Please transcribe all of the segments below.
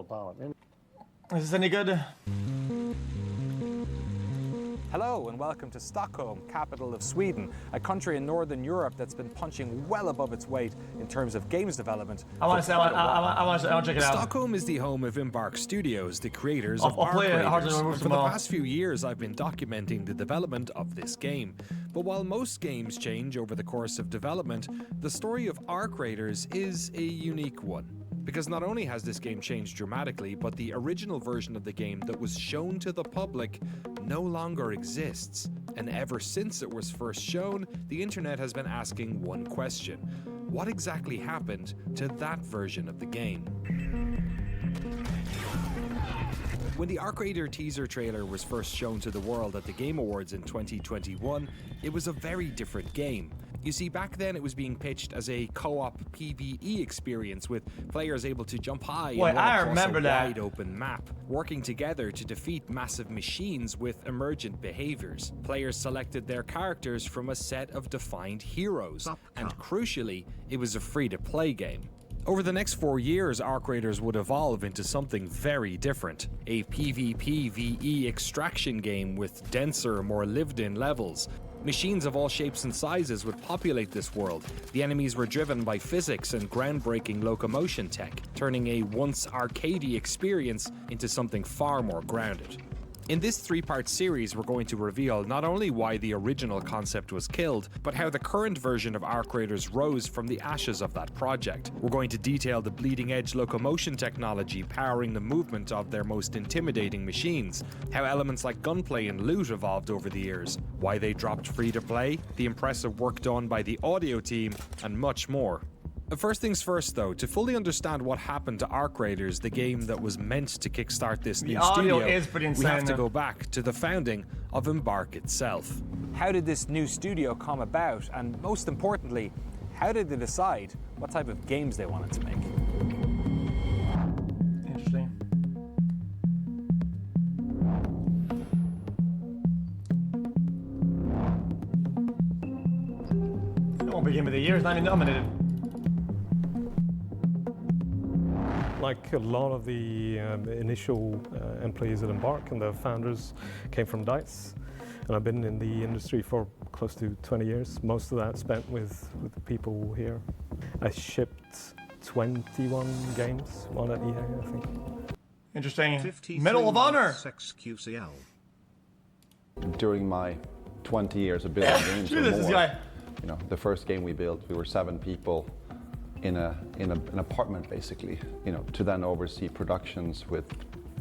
about it. Is this any good? Hello and welcome to Stockholm, capital of Sweden, a country in Northern Europe that's been punching well above its weight in terms of games development. I want to check it out. Stockholm is the home of Embark Studios, the creators of I'll play it hard Arcraders. For the past few years, I've been documenting the development of this game. But while most games change over the course of development, the story of Arcraders is a unique one. Because not only has this game changed dramatically, but the original version of the game that was shown to the public no longer exists. And ever since it was first shown, the internet has been asking one question: what exactly happened to that version of the game? When the Arcrader teaser trailer was first shown to the world at the Game Awards in 2021, it was a very different game. You see, back then it was being pitched as a co-op PvE experience with players able to jump high and run across a wide open map, working together to defeat massive machines with emergent behaviors. Players selected their characters from a set of defined heroes, and crucially, it was a free-to-play game. Over the next 4 years, Arcraders would evolve into something very different. A PvP-VE extraction game with denser, more lived-in levels. Machines of all shapes and sizes would populate this world. The enemies were driven by physics and groundbreaking locomotion tech, turning a once arcadey experience into something far more grounded. In this 3-part series, we're going to reveal not only why the original concept was killed, but how the current version of Arcraders rose from the ashes of that project. We're going to detail the bleeding-edge locomotion technology powering the movement of their most intimidating machines, how elements like gunplay and loot evolved over the years, why they dropped free-to-play, the impressive work done by the audio team, and much more. First things first though, to fully understand what happened to Arcraders, the game that was meant to kickstart this new studio, we have to go back to the founding of Embark itself. How did this new studio come about, and most importantly, how did they decide what type of games they wanted to make? Interesting. It won't be Game of the Year, it's not even nominated. Like a lot of the initial employees at Embark and the founders came from DICE, and I've been in the industry for close to 20 years. Most of that spent with the people here. I shipped 21 games while at EA, I think. Interesting. Medal of Honor. xQc. During my 20 years of building games or more, this guy. You know, the first game we built, we were 7 people in an apartment basically, you know, to then oversee productions with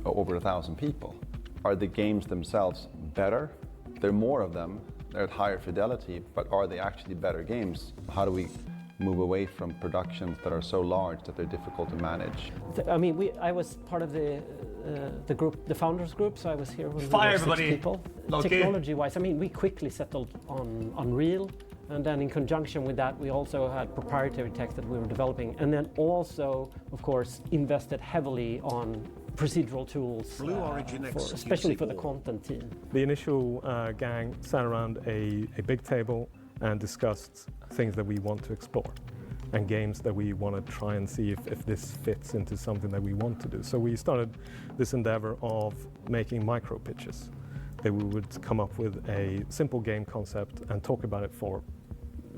over 1,000 people. Are the games themselves better? There are more of them, they're at higher fidelity, but are they actually better games? How do we move away from productions that are so large that they're difficult to manage? I mean, I was part of the group, the founders group, so I was here when Fire we were 6 everybody. people. Technology-wise, I mean, we quickly settled on Unreal. And then in conjunction with that, we also had proprietary tech that we were developing. And then also, of course, invested heavily on procedural tools, especially for the content team. The initial gang sat around a big table and discussed things that we want to explore and games that we want to try and see if this fits into something that we want to do. So we started this endeavor of making micro pitches. That we would come up with a simple game concept and talk about it for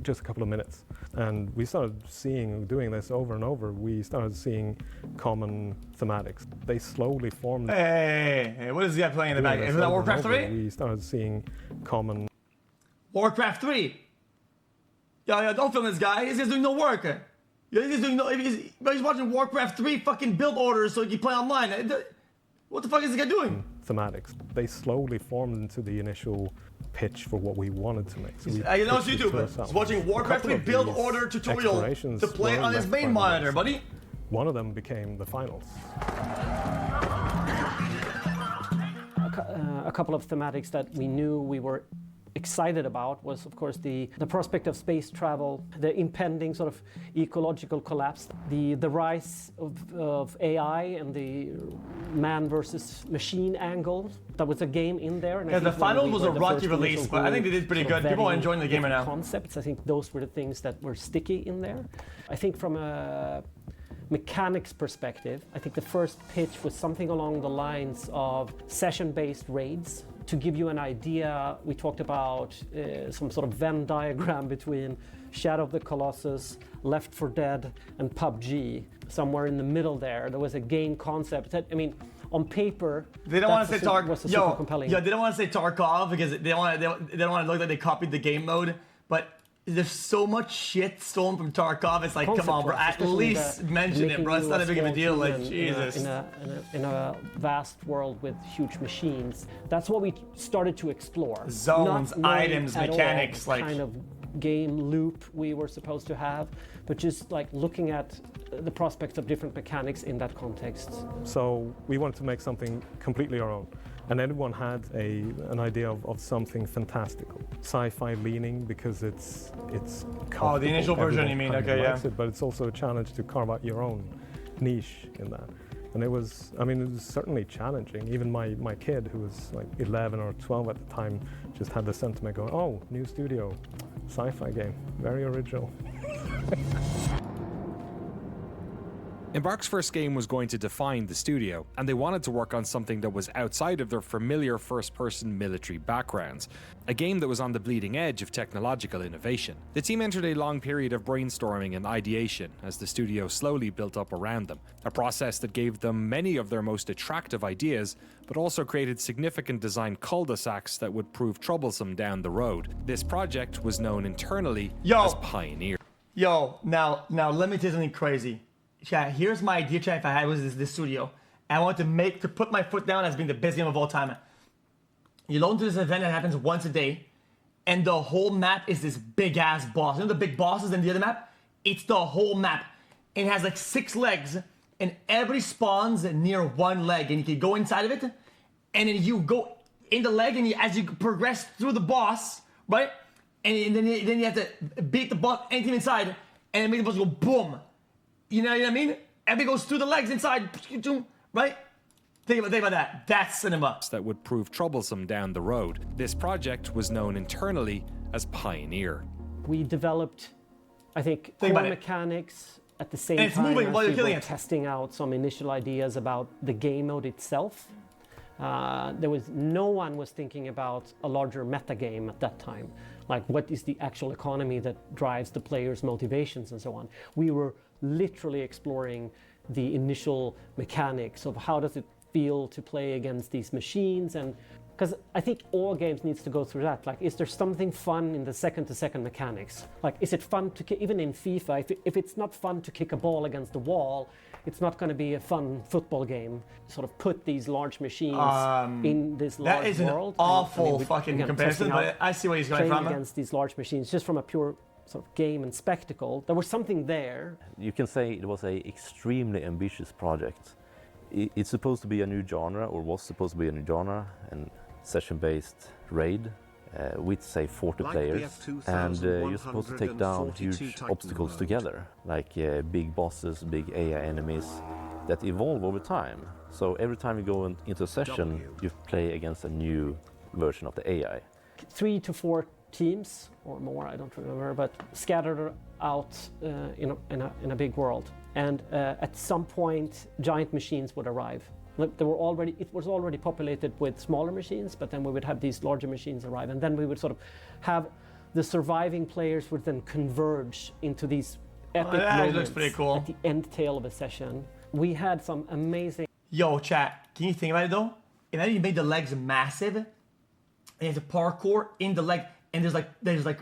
just a couple of minutes. And we started doing this over and over, we started seeing common thematics. They slowly formed. Hey, what is the guy playing in the back? Is that Warcraft 3? We started seeing common. Warcraft 3? Yeah, don't film this guy. He's just doing no work. He's doing no. He's watching Warcraft 3 fucking build orders so he can play online. What the fuck is this guy doing? Thematics. They slowly formed into the initial pitch for what we wanted to make. So I know it's YouTube. He's watching Warcraft 3 build order tutorial to play on his main monitor, buddy. One of them became the finals. A couple of thematics that we knew we were excited about was, of course, the prospect of space travel, the impending sort of ecological collapse, the rise of AI and the man versus machine angle. That was a game in there. And yeah, the final was a rocky release, but I think they did pretty good. People are enjoying the game right now. Concepts, I think those were the things that were sticky in there. I think from a mechanics perspective, I think the first pitch was something along the lines of session-based raids. To give you an idea, we talked about some sort of Venn diagram between Shadow of the Colossus, Left 4 Dead, and PUBG. Somewhere in the middle there was a game concept that, I mean, on paper, they don't want to say super compelling. They don't want to say Tarkov because they don't want to look like they copied the game mode. But there's so much shit stolen from Tarkov. It's like, come on, bro. At least mention it, bro. It's not a big of a deal. Like, Jesus. In a vast world with huge machines, that's what we started to explore. Zones, items, mechanics, like kind of game loop we were supposed to have, but just like looking at the prospects of different mechanics in that context. So we wanted to make something completely our own. And everyone had an idea of something fantastical, sci-fi leaning, because it's Oh, the initial version, you mean? Okay, yeah. But it's also a challenge to carve out your own niche in that. And it was certainly challenging. Even my kid, who was like 11 or 12 at the time, just had the sentiment going, oh, new studio, sci-fi game, very original. Embark's first game was going to define the studio, and they wanted to work on something that was outside of their familiar first-person military backgrounds, a game that was on the bleeding edge of technological innovation. The team entered a long period of brainstorming and ideation as the studio slowly built up around them, a process that gave them many of their most attractive ideas, but also created significant design cul-de-sacs that would prove troublesome down the road. This project was known internally as Pioneer. Now let me tell you something crazy. Chat, here's my idea, chat, if I had was this studio. And I want to put my foot down as being the best game of all time. You log into this event that happens once a day, and the whole map is this big ass boss. You know the big bosses in the other map? It's the whole map. And it has like 6 legs, and everybody spawns near one leg, and you can go inside of it, and then you go in the leg, and as you progress through the boss, right? And then you have to beat the boss, anything inside, and make the boss go boom. You know what I mean? Everybody goes through the legs inside, right? Think about that. That's cinema. That would prove troublesome down the road. This project was known internally as Pioneer. We developed, I think, core mechanics at the same time moving while as you're we killing were testing out some initial ideas about the game mode itself. No one was thinking about a larger meta game at that time. Like, what is the actual economy that drives the players' motivations and so on. We were literally exploring the initial mechanics of how does it feel to play against these machines, and because I think all games needs to go through that. Like, is there something fun in the second-to-second mechanics? Like, is it fun to even in FIFA? If it's not fun to kick a ball against the wall, it's not going to be a fun football game. Sort of put these large machines in this large world. That is an awful fucking comparison, but I see where he's going from. Against these large machines, just from a pure sort of game and spectacle, there was something there. You can say it was an extremely ambitious project. It's supposed to be a new genre, or was supposed to be a new genre, and session-based raid with, say, 40 players. And you're supposed to take down huge obstacles together, like big bosses, big AI enemies that evolve over time. So every time you go into a session, you play against a new version of the AI. 3 to 4 teams or more, I don't remember, but scattered out in a big world. And at some point, giant machines would arrive. It was already populated with smaller machines, but then we would have these larger machines arrive, and then we would sort of have the surviving players would then converge into these epic moments looks pretty cool. at the end tail of a session. We had some amazing... Yo, chat, can you think about it though? Imagine you made the legs massive, and you have to parkour in the leg, and there's like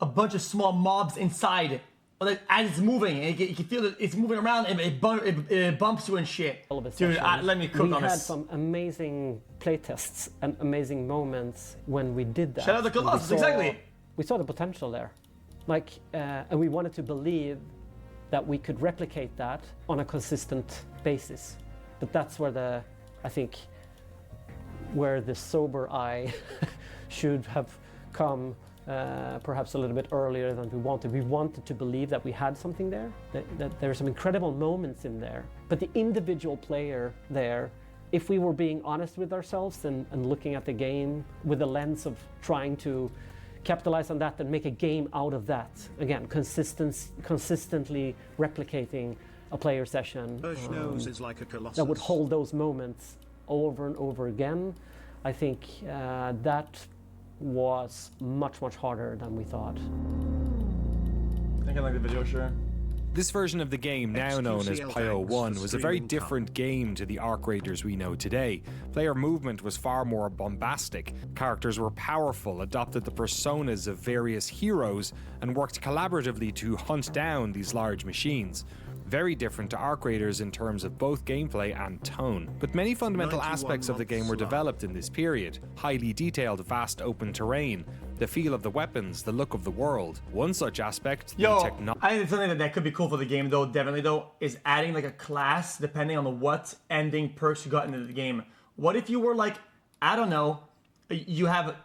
a bunch of small mobs inside. Like, as it's moving, and you can feel that it's moving around, and it bumps you and shit. Dude, let me cook on this. We had some amazing playtests and amazing moments when we did that. Shout out to Colossus, exactly. We saw the potential there. Like, and we wanted to believe that we could replicate that on a consistent basis. But that's where where the sober eye should have come perhaps a little bit earlier than we wanted. We wanted to believe that we had something there, that there are some incredible moments in there. But the individual player there, if we were being honest with ourselves and looking at the game with the lens of trying to capitalize on that and make a game out of that. Again, consistently replicating a player session is like a colossus. that would hold those moments over and over again. I think that was much harder than we thought. I think I like the video, sure. This version of the game, now known as Pio 1, was a very different game to the Arc Raiders we know today. Player movement was far more bombastic, characters were powerful, adopted the personas of various heroes, and worked collaboratively to hunt down these large machines. Very different to Arc Raiders in terms of both gameplay and tone. But many fundamental aspects of the game were developed in this period. Highly detailed, vast open terrain, the feel of the weapons, the look of the world. One such aspect, Yo, the technology. I think something that could be cool for the game, though, definitely, though, is adding like a class depending on what ending perks you got into the game. What if you were like, I don't know, you have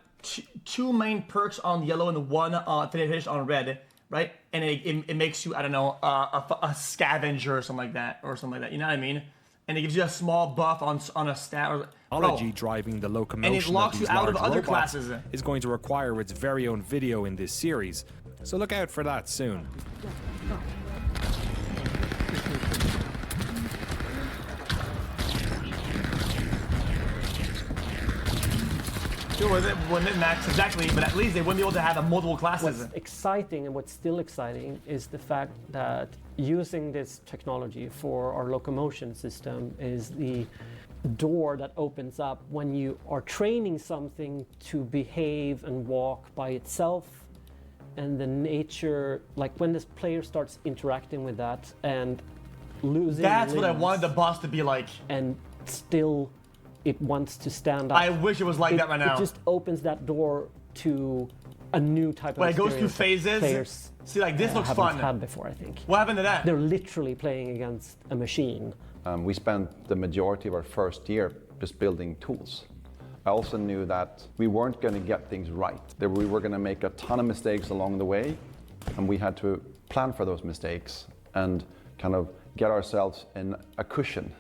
two main perks on yellow and one finish on red, right? And it makes you, I don't know, a scavenger or something like that, You know what I mean? And it gives you a small buff on a stat. Technology driving the locomotion and it locks of these you out large of other robots classes. is going to require its very own video in this series. So look out for that soon. Wouldn't it max exactly, but at least they wouldn't be able to have multiple classes. What's exciting and what's still exciting is the fact that using this technology for our locomotion system is the door that opens up when you are training something to behave and walk by itself, and the nature, like when this player starts interacting with that and losing That's what I limbs, wanted the boss to be like. and still it wants to stand up. I wish it was like that right now. It just opens that door to a new type of When it goes experience through that phases. players See, like this looks haven't fun. had before, I think. What happened to that? They're literally playing against a machine. We spent the majority of our first year just building tools. I also knew that we weren't going to get things right, that we were going to make a ton of mistakes along the way, and we had to plan for those mistakes and kind of get ourselves in a cushion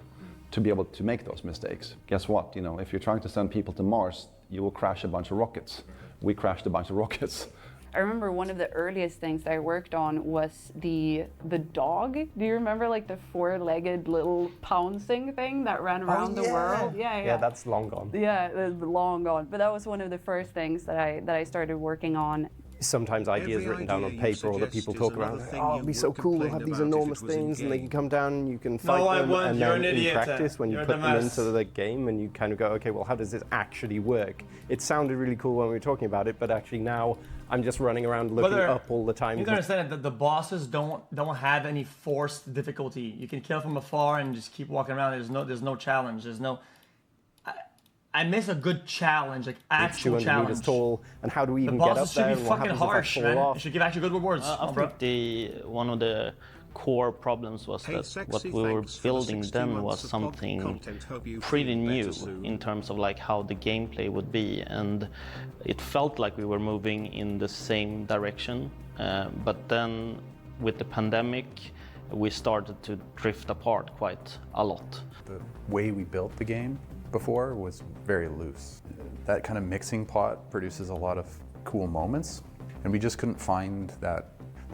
to be able to make those mistakes. Guess what? You know, if you're trying to send people to Mars, you will crash a bunch of rockets. We crashed a bunch of rockets. I remember one of the earliest things that I worked on was the dog. Do you remember like the four-legged little pouncing thing that ran around the world? Yeah, that's long gone. Yeah, it's long gone. But that was one of the first things that I started working on. Sometimes ideas written down on paper or that people talk around. Oh, it'd be so cool, we'll have these enormous things and they can come down and you can fight them. And then in practice, when you put them into the game and you kind of go, okay, well, how does this actually work? It sounded really cool when we were talking about it, but actually now I'm just running around looking up all the time. You can understand that the bosses don't have any forced difficulty. You can kill from afar and just keep walking around. There's no challenge. There's no. I miss a good challenge, like actual 200 challenge. meters tall, and how do we even the get up bosses there? should be and what fucking happens if I harsh, fall man. off? You should give actually good rewards. I think one of the core problems was that what we were building then was something pretty new in terms of like how the gameplay would be, and it felt like we were moving in the same direction, but then with the pandemic we started to drift apart quite a lot. The way we built the game before was very loose. That kind of mixing pot produces a lot of cool moments, and we just couldn't find the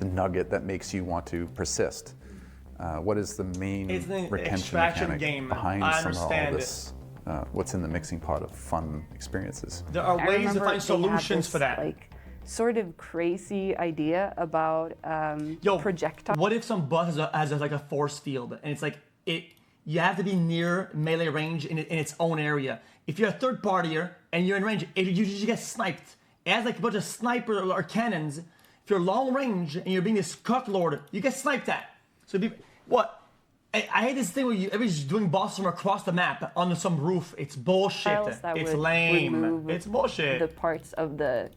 nugget that makes you want to persist. What is the main retention mechanic game. behind some of all understand this? What's in the mixing pot of fun experiences? There are ways to find solutions for that. Like, sort of crazy idea about projectiles. What if some boss has like a force field and it's like you have to be near melee range in its own area. If you're a third partier and you're in range, you just get sniped. It has like a bunch of snipers or cannons. If you're long range and you're being this cucklord, you get sniped at. So what? I hate this thing where everybody's doing bosses from across the map on some roof. It's bullshit. It's lame. It's bullshit. The parts of the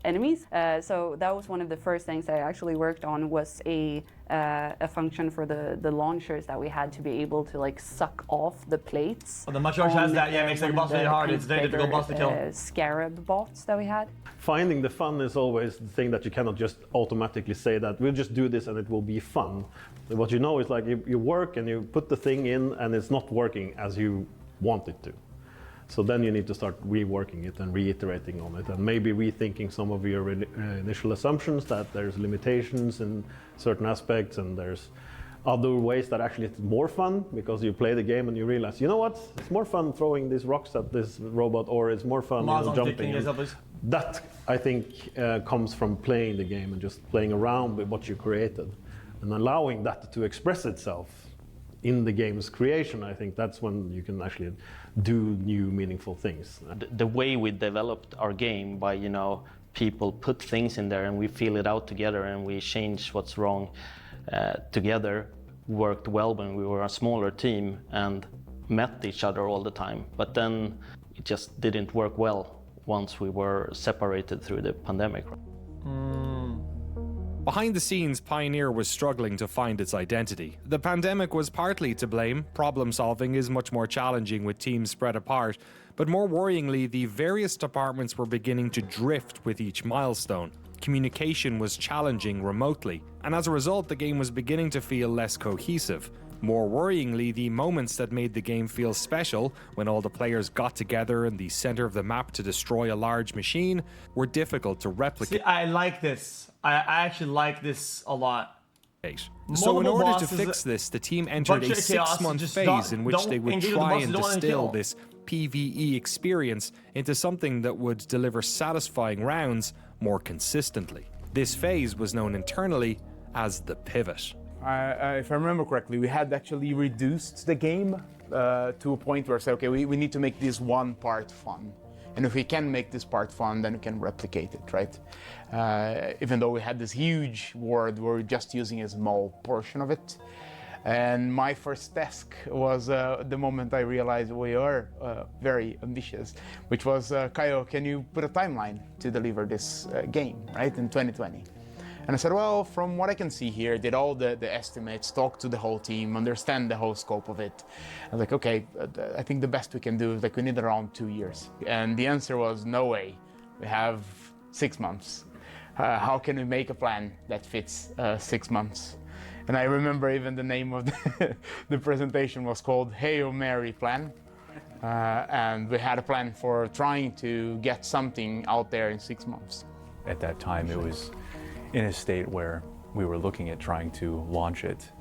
enemies. So that was one of the first things I actually worked on, was a function for the launchers that we had to be able to like suck off the plates. Well, the much has that, yeah, it makes the boss really hard. It's very difficult boss to kill. Scarab bots that we had. Finding the fun is always the thing that you cannot just automatically say that we'll just do this and it will be fun. What you know is like you work and you put the thing in and it's not working as you want it to. So then you need to start reworking it and reiterating on it, and maybe rethinking some of your initial assumptions that there's limitations in certain aspects, and there's other ways that actually it's more fun because you play the game and you realize, you know what, it's more fun throwing these rocks at this robot, or it's more fun jumping. That, I think, comes from playing the game and just playing around with what you created and allowing that to express itself in the game's creation. I think that's when you can actually do new, meaningful things. The way we developed our game by, people put things in there and we feel it out together and we change what's wrong together worked well when we were a smaller team and met each other all the time. But then it just didn't work well once we were separated through the pandemic. Behind the scenes, Pioneer was struggling to find its identity. The pandemic was partly to blame. Problem solving is much more challenging with teams spread apart. But more worryingly, the various departments were beginning to drift with each milestone. Communication was challenging remotely, and as a result, the game was beginning to feel less cohesive. More worryingly, the moments that made the game feel special, when all the players got together in the center of the map to destroy a large machine, were difficult to replicate. See, I like this. I actually like this a lot. So in order to fix this, the team entered a 6-month phase in which they would try and distill this PvE experience into something that would deliver satisfying rounds more consistently. This phase was known internally as the pivot. If I remember correctly, we had actually reduced the game to a point where I said, okay, we need to make this one part fun. And if we can make this part fun, then we can replicate it, right? Even though we had this huge world, we're just using a small portion of it. And my first task was the moment I realized we are very ambitious, which was, Kaio, can you put a timeline to deliver this game, right, in 2020? And I said, well, from what I can see here, did all the estimates, talk to the whole team, understand the whole scope of it. I was like, okay, I think the best we can do is we need around 2 years. And the answer was, no way. We have 6 months. How can we make a plan that fits 6 months? And I remember even the name of the presentation was called Hail Mary Plan. And we had a plan for trying to get something out there in 6 months. At that time, it was in a state where we were looking at trying to launch it,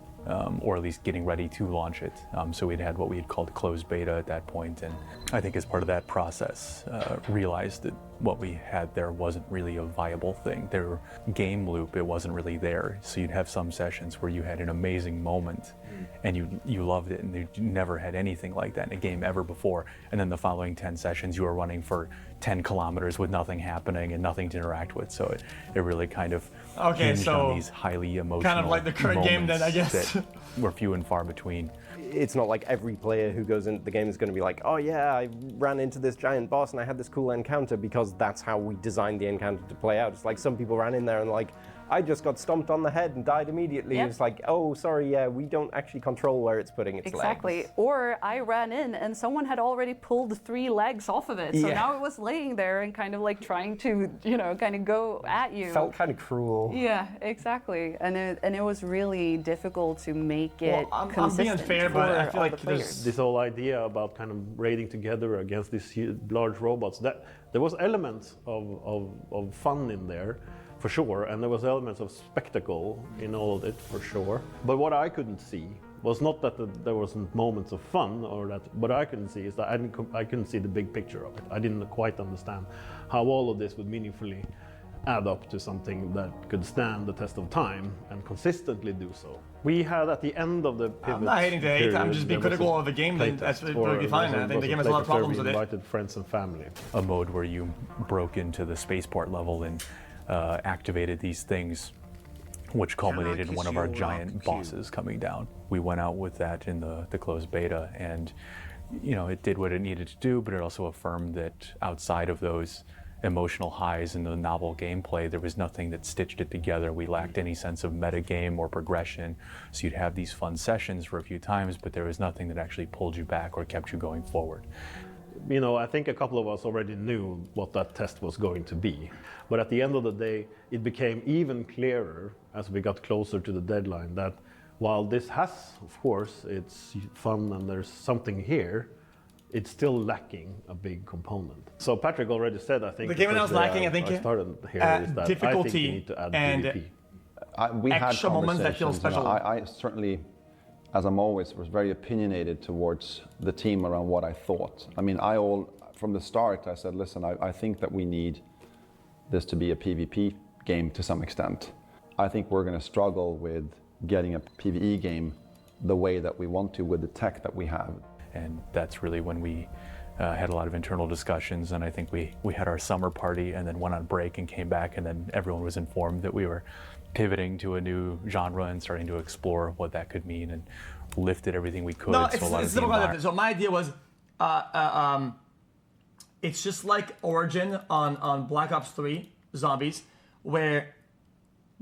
or at least getting ready to launch it. So we'd had what we had called closed beta at that point, and I think as part of that process, realized that what we had there wasn't really a viable thing. Their game loop, it wasn't really there. So you'd have some sessions where you had an amazing moment, and you loved it, and you never had anything like that in a game ever before. And then the following 10 sessions, you were running for 10 kilometers with nothing happening and nothing to interact with. So it really kind of hinged on these highly emotional kind of like the current game then, I guess. That were few and far between. It's not like every player who goes into the game is going to be like, oh yeah, I ran into this giant boss and I had this cool encounter, because that's how we designed the encounter to play out. It's like some people ran in there and like, I just got stomped on the head and died immediately. Yep. It's like, oh, sorry, yeah, we don't actually control where it's putting its Exactly. legs. Or I ran in and someone had already pulled 3 legs off of it. So now it was laying there and kind of like trying to, kind of go at you. Felt kind of cruel. Yeah, exactly. And it was really difficult to make it consistent. I'm being unfair, but I feel like there's this whole idea about kind of raiding together against these large robots. That there was elements of fun in there, for sure, and there was elements of spectacle in all of it, for sure. But what I couldn't see was not that there wasn't moments of fun, or that. What I couldn't see is that I couldn't see the big picture of it. I didn't quite understand how all of this would meaningfully add up to something that could stand the test of time and consistently do so. We had at the end of the pivot. I'm not hating to hate. I'm just being critical of the game. That's perfectly fine. I think the game has a lot of problems with it. Invited friends and family. A mode where you broke into the spaceport level and activated these things, which culminated in one of our giant bosses coming down. We went out with that in the closed beta, and it did what it needed to do, but it also affirmed that outside of those emotional highs and the novel gameplay, there was nothing that stitched it together. We lacked any sense of metagame or progression. So you'd have these fun sessions for a few times, but there was nothing that actually pulled you back or kept you going forward. I think a couple of us already knew what that test was going to be. But at the end of the day, it became even clearer as we got closer to the deadline that while this has, of course, it's fun and there's something here, it's still lacking a big component. So Patrick already said, I think the game that was lacking, I think, started here is that difficulty I think you need to add and PvP. We had extra moments that feel conversations, you know, special. I certainly, as I'm always, was very opinionated towards the team around what I thought. I mean, from the start, I said, listen, I think that we need this to be a PvP game to some extent. I think we're going to struggle with getting a PvE game the way that we want to with the tech that we have. And that's really when we had a lot of internal discussions, and I think we had our summer party and then went on break and came back, and then everyone was informed that we were pivoting to a new genre and starting to explore what that could mean, and lifted everything we could. No, it's simple about that. So my idea was, it's just like Origin on Black Ops 3 Zombies, where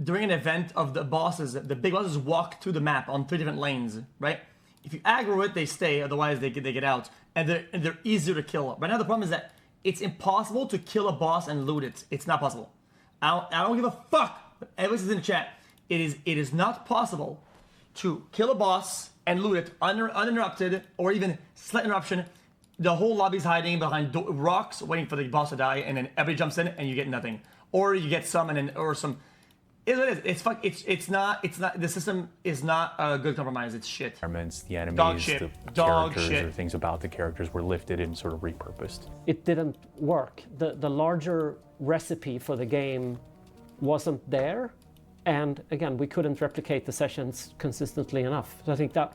during an event of the bosses, the big bosses walk through the map on 3 different lanes, right? If you aggro it, they stay, otherwise they get out, and they're easier to kill. Right now the problem is that it's impossible to kill a boss and loot it. It's not possible. I don't give a fuck. Everyone says in the chat, it is not possible to kill a boss and loot it uninterrupted, or even slight interruption. The whole lobby's hiding behind rocks, waiting for the boss to die, and then everybody jumps in and you get nothing, or you get some and then or some. It is. It's not. The system is not a good compromise. It's shit. The enemies, Dog shit. the characters, or things about the characters were lifted and sort of repurposed. It didn't work. The larger recipe for the game wasn't there, and again, we couldn't replicate the sessions consistently enough. So I think that.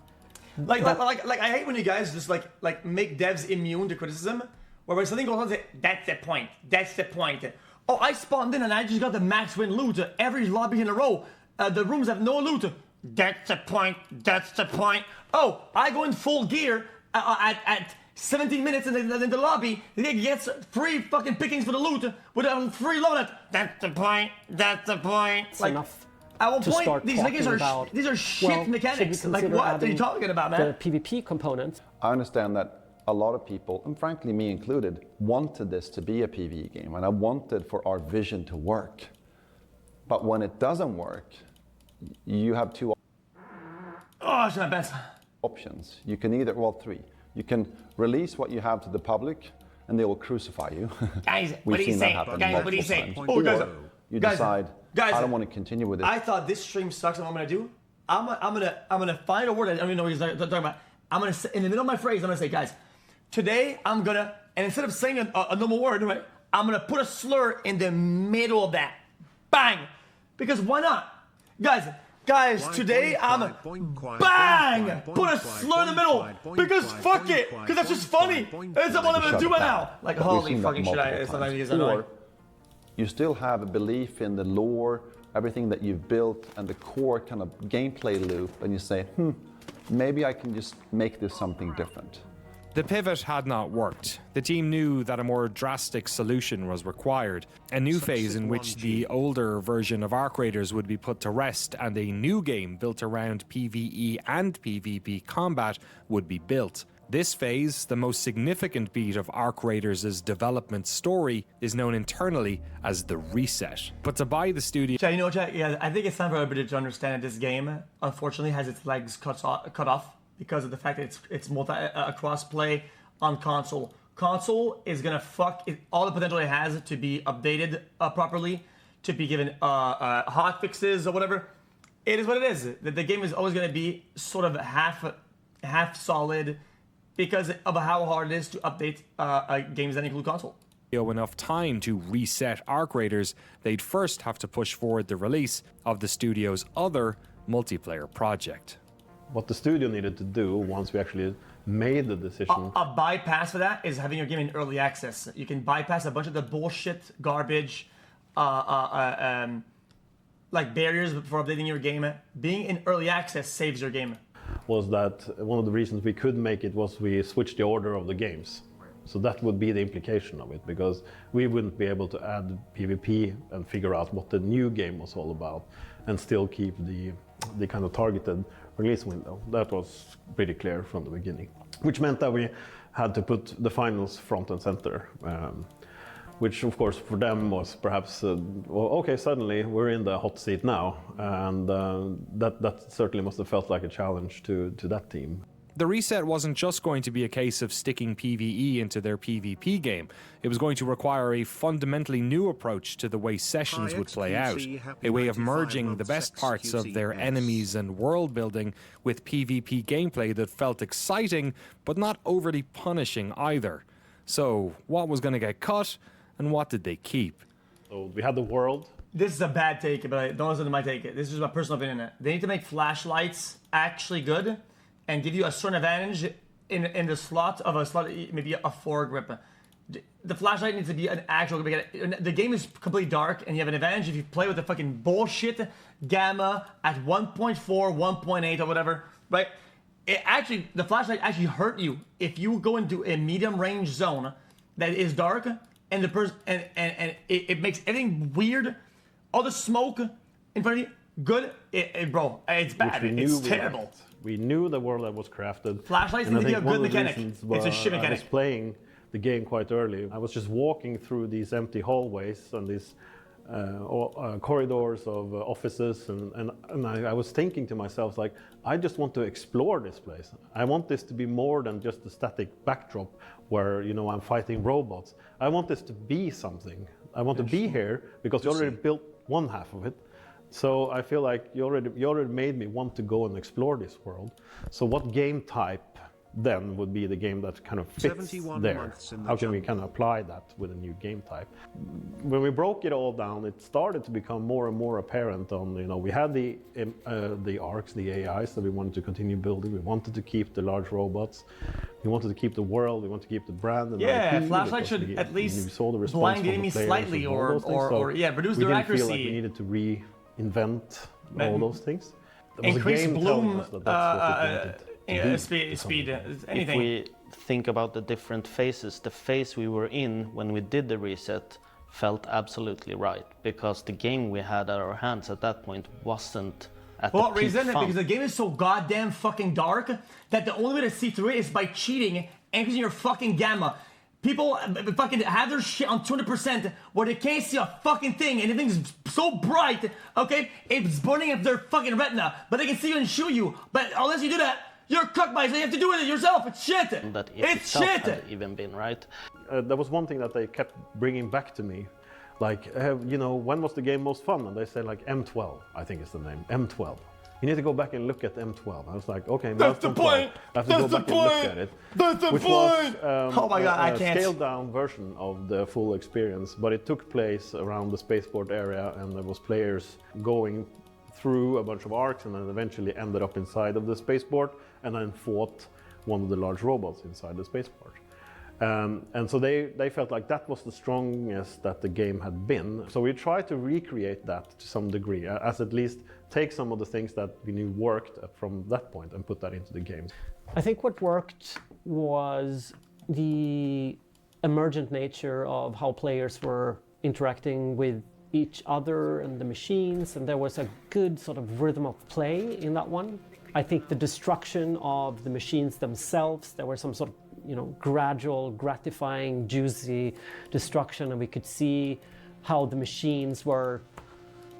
Like I hate when you guys just like make devs immune to criticism, where when something goes on, say that's the point. That's the point. Oh, I spawned in and I just got the max win loot every lobby in a row. The rooms have no loot. That's the point. That's the point. Oh, I go in full gear at 17 minutes in the lobby. They get free fucking pickings for the loot with a free load. That's the point. That's the point. It's enough. At one to point, start these are shit mechanics. Like, what are you talking about, man? The PvP component. I understand that a lot of people, and frankly me included, wanted this to be a PvE game, and I wanted for our vision to work. But when it doesn't work, you have two it's my best. options. You can either, well, 3. You can release what you have to the public, and they will crucify you. Guys, what do you say? Guys, what do you say? Oh, guys, you decide, guys, I don't want to continue with it. I thought this stream sucks, and what I'm gonna do? I'm gonna find a word I don't even know what he's talking about. I'm gonna say, in the middle of my phrase, I'm gonna say, guys, today I'm gonna, and instead of saying a normal word, right, I'm gonna put a slur in the middle of that. Bang! Because why not? Guys, today I'm bang! Put a slur in the middle! Because fuck it! Because that's just funny! That's what I'm gonna do right now! Like, holy fucking shit, it's not like it's annoying. You still have a belief in the lore, everything that you've built, and the core kind of gameplay loop, and you say, maybe I can just make this something different. The pivot had not worked. The team knew that a more drastic solution was required, a new phase in which the older version of Arc Raiders would be put to rest and a new game built around PvE and PvP combat would be built. This phase, the most significant beat of Arc Raiders' development story, is known internally as the Reset. But to buy the studio... Chat, you know what, chat? Yeah, I think it's time for everybody to understand that this game, unfortunately, has its legs cut off because of the fact that it's cross-play on console. Console is gonna fuck all the potential it has to be updated properly, to be given hot fixes or whatever. It is what it is. The game is always gonna be sort of half solid, because of how hard it is to update games that include console. Enough time to reset Arc Raiders, they'd first have to push forward the release of the studio's other multiplayer project. What the studio needed to do once we actually made the decision... A bypass for that is having your game in early access. You can bypass a bunch of the bullshit, garbage, like barriers for updating your game. Being in early access saves your game. Was that one of the reasons we could make it was we switched the order of the games. So that would be the implication of it, because we wouldn't be able to add PvP and figure out what the new game was all about and still keep the kind of targeted release window. That was pretty clear from the beginning, which meant that we had to put the finals front and center, which of course for them was perhaps, well, okay, suddenly we're in the hot seat now, and that certainly must have felt like a challenge to that team. The reset wasn't just going to be a case of sticking PvE into their PvP game. It was going to require a fundamentally new approach to the way sessions would play out, a way of merging the best parts of their enemies and world building with PvP gameplay that felt exciting, but not overly punishing either. So, what was going to get cut, and what did they keep? So we had the world. This is a bad take, but don't listen to my take. This is my personal opinion. They need to make flashlights actually good and give you a certain advantage in the slot of a slot, maybe a 4 grip. The flashlight needs to be an actual grip. The game is completely dark, and you have an advantage if you play with the fucking bullshit gamma at 1.4, 1.8, or whatever, right? The flashlight actually hurt you if you go into a medium range zone that is dark, and the person and it makes everything weird. All the smoke in front of you, good, bro. It's bad. It's terrible. We knew the world that was crafted. Flashlights need to be a good mechanic. It's a shit mechanic. I was playing the game quite early. I was just walking through these empty hallways and these corridors of offices, and I was thinking to myself, like, I just want to explore this place. I want this to be more than just a static backdrop where, you know, I'm fighting robots. I want this to be something. I want to be here because you already built one half of it. So I feel like you already made me want to go and explore this world. So what game type then would be the game that kind of fits there? How can we kind of apply that with a new game type? When we broke it all down, it started to become more and more apparent on, you know, we had the arcs, the AIs that we wanted to continue building. We wanted to keep the large robots. We wanted to keep the world. We wanted to keep the brand. And yeah, flashlight should at least blind enemies slightly or reduce their accuracy. We didn't feel like we needed to reinvent all those things. Increase bloom speed, anything. If we think about the different phases, the phase we were in when we did the reset felt absolutely right, because the game we had at our hands at that point wasn't at the peak fun. Because the game is so goddamn fucking dark that the only way to see through it is by cheating and increasing your fucking gamma. People fucking have their shit on 200% where they can't see a fucking thing, and everything's so bright, okay? It's burning up their fucking retina, but they can see you and shoot you. But unless you do that, you're cooked by it, so you have to do it yourself. It's shit. That it's shit. Had even been right. There was one thing that they kept bringing back to me, like, you know, when was the game most fun? And they said like M12, I think is the name, M12. You need to go back and look at M12. I was like, okay, that's the point. I have to go back and look at it. That's the point. Was, oh my god, I can't. A scaled down version of the full experience, but it took place around the spaceport area, and there was players going through a bunch of arcs, and then eventually ended up inside of the spaceport, and then fought one of the large robots inside the spaceport. And so they felt like that was the strongest that the game had been. So we tried to recreate that to some degree, as at least take some of the things that we knew worked from that point and put that into the game. I think what worked was the emergent nature of how players were interacting with each other and the machines, and there was a good sort of rhythm of play in that one. I think the destruction of the machines themselves, there were some sort of, you know, gradual, gratifying, juicy destruction, and we could see how the machines were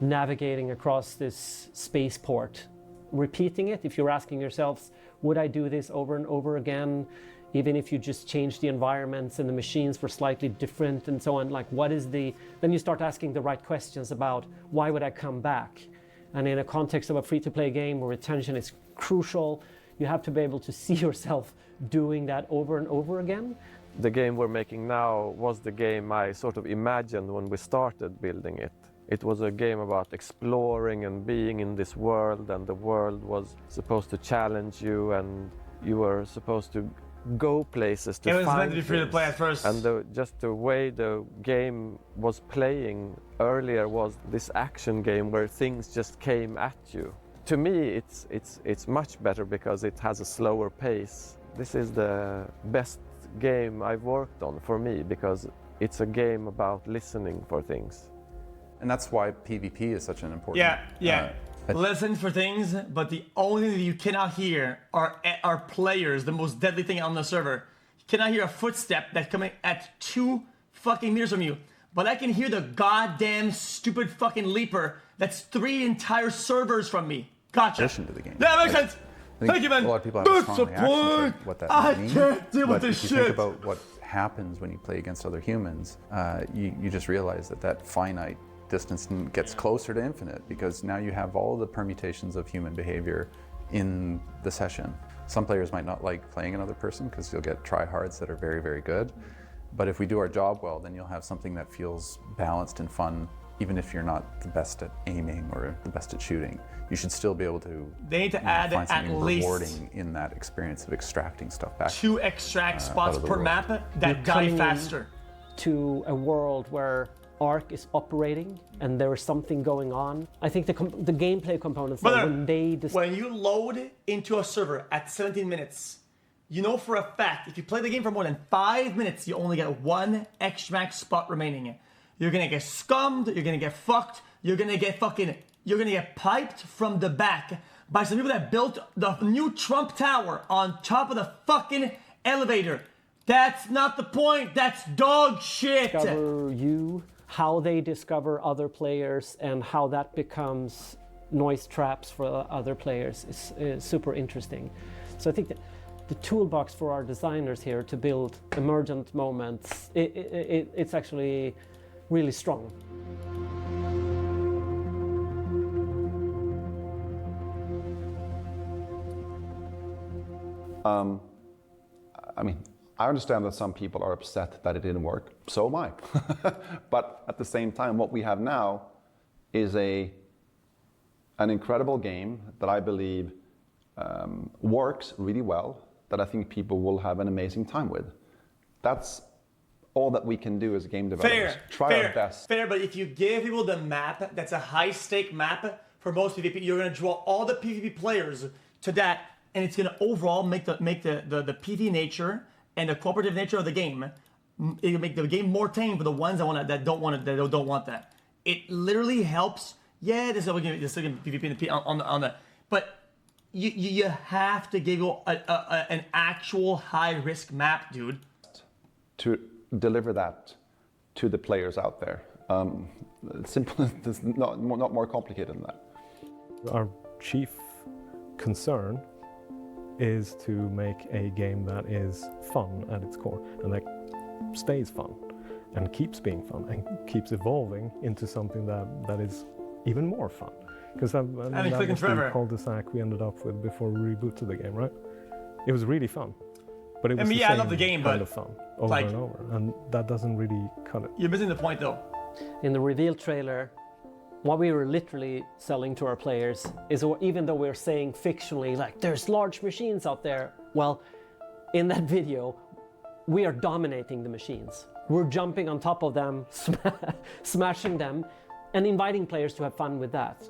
navigating across this spaceport. Repeating it, if you're asking yourselves, would I do this over and over again, even if you just changed the environments and the machines were slightly different and so on, like what is the, then you start asking the right questions about why would I come back? And in a context of a free-to-play game where retention is crucial, you have to be able to see yourself doing that over and over again. The game we're making now was the game I sort of imagined when we started building it. It was a game about exploring and being in this world, and the world was supposed to challenge you, and you were supposed to go places to find things. It was meant to be free to play at first. And just the way the game was playing earlier was this action game where things just came at you. To me, it's much better because it has a slower pace. This is the best game I've worked on for me because it's a game about listening for things. And that's why PvP is such an important... Listen for things, but the only thing you cannot hear are players, the most deadly thing on the server. You cannot hear a footstep that's coming at 2 fucking meters from you. But I can hear the goddamn stupid fucking leaper that's 3 entire servers from me. Gotcha. Addition to the game. That makes sense. Thank you, man. A lot of people have a That's strong the reaction point. to what that I means. can't deal with But this if you shit. think about what happens when you play against other humans, you just realize that finite distance gets closer to infinite, because now you have all the permutations of human behavior in the session. Some players might not like playing another person because you'll get tryhards that are very, very good. But if we do our job well, then you'll have something that feels balanced and fun, even if you're not the best at aiming or the best at shooting. You should still be able to They need to add find at something least rewarding in that experience of extracting stuff back. 2 extract spots out of the per world. map that You're die coming faster. to a world where Ark is operating and there is something going on. I think the gameplay components, Brother, when you load into a server at 17 minutes, you know for a fact, if you play the game for more than 5 minutes, you only get 1 extract spot remaining. You're gonna get scummed, you're gonna get fucked, you're gonna get piped from the back by some people that built the new Trump Tower on top of the fucking elevator. That's not the point, that's dog shit. Discover you, how they discover other players, and how that becomes noise traps for other players is super interesting. So I think that the toolbox for our designers here to build emergent moments, it's actually really strong. I mean, I understand that some people are upset that it didn't work. So am I. But at the same time, what we have now is an incredible game that I believe works really well, that I think people will have an amazing time with. That's all that we can do as game developers. Try our best. Fair, but if you give people the map, that's a high-stake map for most PvP, you're gonna draw all the PvP players to that, and it's gonna overall make the PvP nature and the cooperative nature of the game. It'll make the game more tame for the ones that don't want that. It literally helps. Yeah, there's still gonna be PvP on the, but you have to give you an actual high-risk map, dude. To deliver that to the players out there. Simple. It's not more complicated than that. Our chief concern is to make a game that is fun at its core and that stays fun and keeps being fun and keeps evolving into something that is even more fun. Because that was the cul-de-sac we ended up with before we rebooted the game, right? It was really fun. But it was the same I love the game, kind but of fun over and over, and that doesn't really cut it. You're missing the point, though. In the reveal trailer, what we were literally selling to our players is, even though we're saying fictionally, like, there's large machines out there, well, in that video, we are dominating the machines. We're jumping on top of them, smashing them, and inviting players to have fun with that.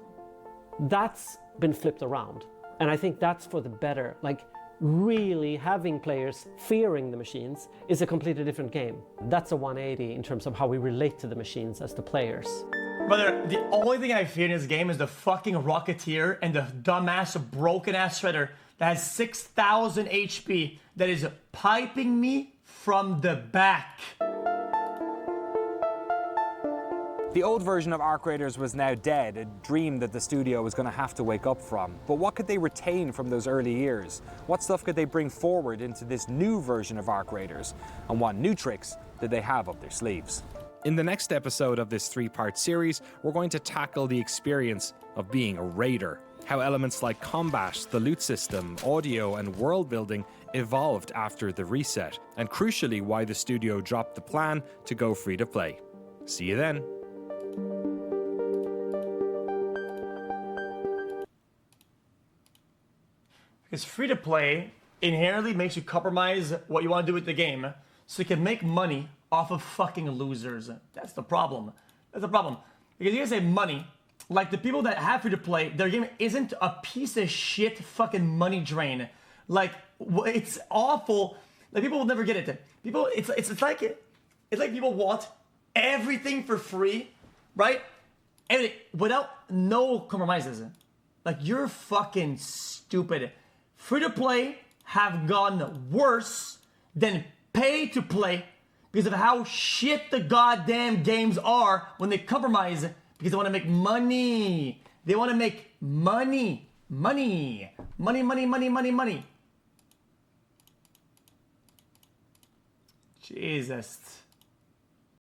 That's been flipped around, and I think that's for the better. Like, really having players fearing the machines is a completely different game. That's a 180 in terms of how we relate to the machines as the players. Brother, the only thing I fear in this game is the fucking Rocketeer and the dumbass broken-ass Shredder that has 6,000 HP that is piping me from the back. The old version of Arc Raiders was now dead, a dream that the studio was going to have to wake up from. But what could they retain from those early years? What stuff could they bring forward into this new version of Arc Raiders? And what new tricks did they have up their sleeves? In the next episode of this 3-part series, we're going to tackle the experience of being a raider, how elements like combat, the loot system, audio, and world building evolved after the reset, and crucially why the studio dropped the plan to go free to play. See you then. Because free-to-play inherently makes you compromise what you want to do with the game so you can make money off of fucking losers. That's the problem. That's the problem. Because you guys say money, like the people that have free-to-play, their game isn't a piece of shit fucking money drain. Like, it's awful. Like, people will never get it. People, it's like people want everything for free, right? Everything, without no compromises. Like, you're fucking stupid. Free-to-play have gone worse than pay-to-play because of how shit the goddamn games are when they compromise because they want to make money. They want to make money. Money. Money, money, money, money, money. Jesus.